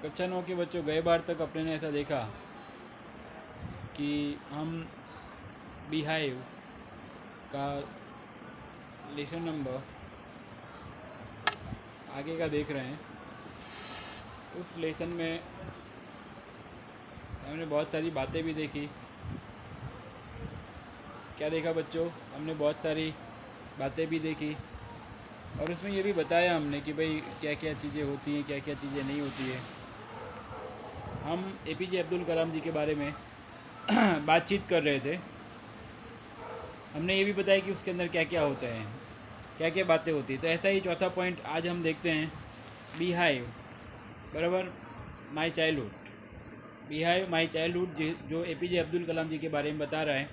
कक्षा 9 के बच्चों, गए बार तक अपने ने ऐसा देखा कि हम बिहाइव का लेसन नंबर आगे का देख रहे हैं। उस लेसन में हमने बहुत सारी बातें भी देखी। क्या देखा बच्चों? हमने बहुत सारी बातें भी देखी और उसमें ये भी बताया हमने कि भाई क्या क्या चीज़ें होती हैं, क्या क्या चीज़ें नहीं होती है। हम एपीजे अब्दुल कलाम जी के बारे में बातचीत कर रहे थे। हमने ये भी बताया कि उसके अंदर क्या क्या होता है, क्या क्या बातें होती है। तो ऐसा ही चौथा पॉइंट आज हम देखते हैं, बिहाइव बराबर my childhood. Beehive my childhood जो एपीजे अब्दुल कलाम जी के बारे में बता रहा है।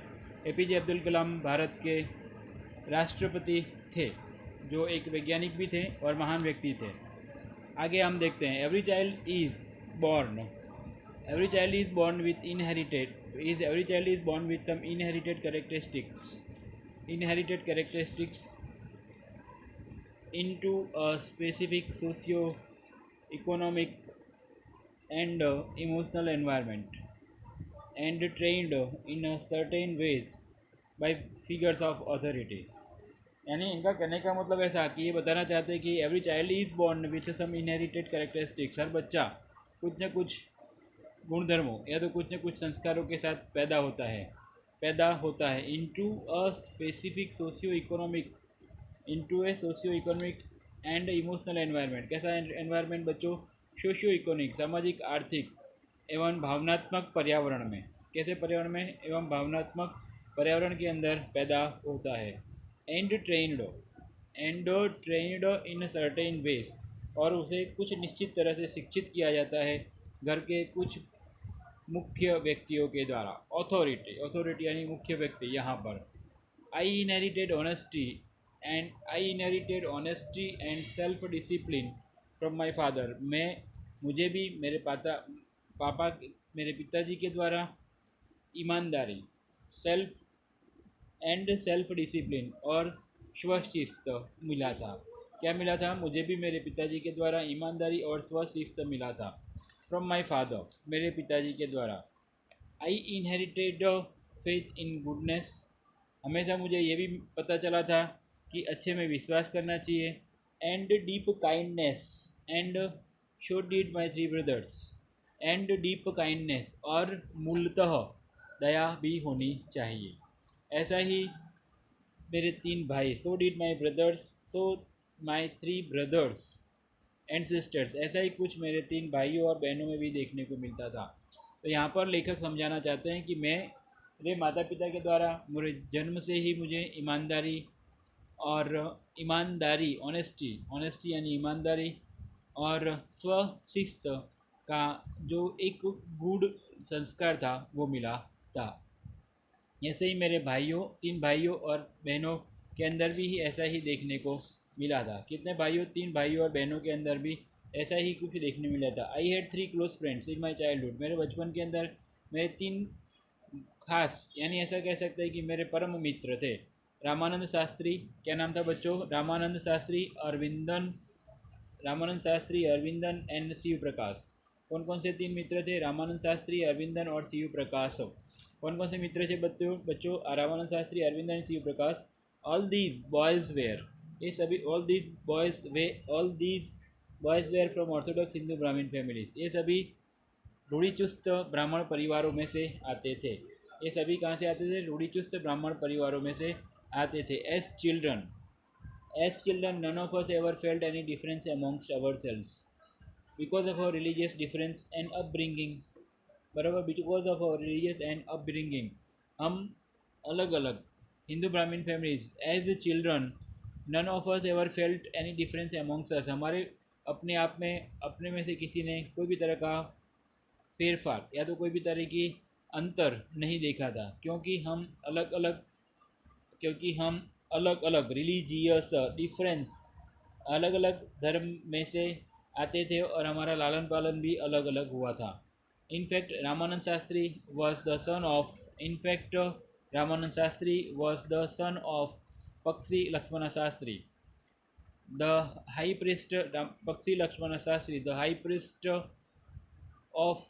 एपीजे अब्दुल कलाम भारत के राष्ट्रपति थे, जो एक वैज्ञानिक भी थे और महान व्यक्ति थे। आगे हम देखते हैं, every child is born every child is born with every child is born with some inherited characteristics into a specific socio-economic and emotional environment and trained in a certain ways by figures of authority। यानी इनका कहने का मतलब ऐसा कि ये बताना चाहते हैं कि every child is born with some inherited characteristics. हर बच्चा कुछ न कुछ गुणधर्मों या तो कुछ न कुछ संस्कारों के साथ पैदा होता है into A socio economic and emotional environment. कैसा एनवायरनमेंट बच्चों? सोशियो इकोनॉमिक, सामाजिक, आर्थिक एवं भावनात्मक पर्यावरण में। कैसे पर्यावरण में? एवं भावनात्मक पर्यावरण के अंदर पैदा होता है। And trained in certain ways, और उसे कुछ निश्चित तरह से शिक्षित किया जाता है घर के कुछ मुख्य व्यक्तियों के द्वारा। ऑथोरिटी यानी मुख्य व्यक्ति। यहाँ पर आई inherited honesty and self discipline from my father. मुझे भी मेरे पिताजी के द्वारा ईमानदारी, सेल्फ डिसिप्लिन और स्वशिस्त मिला था। क्या मिला था? मुझे भी मेरे पिताजी के द्वारा ईमानदारी और स्वशिस्त मिला था। फ्रॉम माई फादर, मेरे पिताजी के द्वारा। आई इनहेरिटेड फेथ इन गुडनेस। हमेशा मुझे ये भी पता चला था कि अच्छे में विश्वास करना चाहिए। And deep kindness and show did my 3 brothers. And deep kindness, और मूलतः दया भी होनी चाहिए। ऐसा ही मेरे 3 भाई, सो माई 3 ब्रदर्स एंड सिस्टर्स, ऐसा ही कुछ मेरे 3 भाइयों और बहनों में भी देखने को मिलता था। तो यहाँ पर लेखक समझाना चाहते हैं कि मेरे माता पिता के द्वारा मेरे जन्म से ही मुझे ईमानदारी ऑनेस्टी यानी ईमानदारी और स्वशिस्त का जो एक गुड संस्कार था वो मिला था। ऐसे ही मेरे 3 भाइयों और बहनों के अंदर भी ऐसा ही देखने को मिला था। कितने भाइयों? 3 भाइयों और बहनों के अंदर भी ऐसा ही कुछ देखने मिला था। I had 3 close friends in my childhood. मेरे बचपन के अंदर मेरे 3 खास, यानी ऐसा कह सकते हैं कि मेरे परम मित्र थे। रामानंद शास्त्री, क्या नाम था बच्चों? रामानंद शास्त्री, अरविंदन एंड शिव प्रकाश। कौन कौन से 3 मित्र थे? रामानंद शास्त्री, अरविंदन और शिव प्रकाश। कौन कौन से मित्र थे बच्चों? Ramanand Shastri, Aravindan and Shiv Prakash. All these boys were, ये सभी all these boys were from orthodox Hindu ब्राह्मण फैमिलीज। ये सभी रूढ़िचुस्त ब्राह्मण परिवारों में से आते थे। ये सभी कहाँ से आते थे? रूढ़िचुस्त ब्राह्मण परिवारों में से आते थे। As children, none of us ever felt any difference amongst ourselves because of our religious difference and upbringing। बराबर, because of our religious and upbringing, हम अलग अलग हिंदू ब्राह्मण families. As a children, none of us ever felt any difference amongst us. हमारे अपने में से किसी ने कोई भी तरह का फेरफार या तो कोई भी तरह की अंतर नहीं देखा था, क्योंकि हम अलग अलग रिलीजियस डिफरेंस, अलग अलग धर्म में से आते थे और हमारा लालन पालन भी अलग अलग हुआ था। In fact Ramanand Shastri was the son of पक्षी Lakshman Shastri, the high priest। Pakshi Lakshman Shastri, the high priest of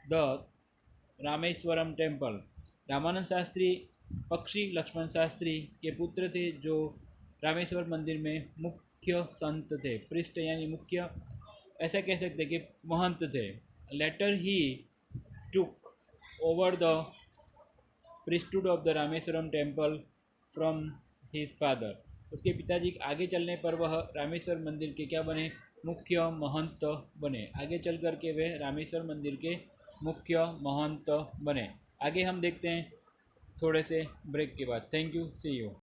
the Rameswaram temple. Ramanand Shastri Pakshi Lakshman Shastri के पुत्र थे, जो रामेश्वर मंदिर में मुख्य संत थे। पृष्ठ यानी मुख्य, ऐसा कह सकते कि महंत थे। लेटर ही took over the priesthood of the Rameswaram temple from his father. उसके पिताजी आगे चलने पर वह रामेश्वर मंदिर के क्या बने? मुख्य महंत बने। आगे चल कर के वे रामेश्वर मंदिर के मुख्य महंत बने। आगे हम देखते हैं थोड़े से ब्रेक के बाद। Thank you, see you.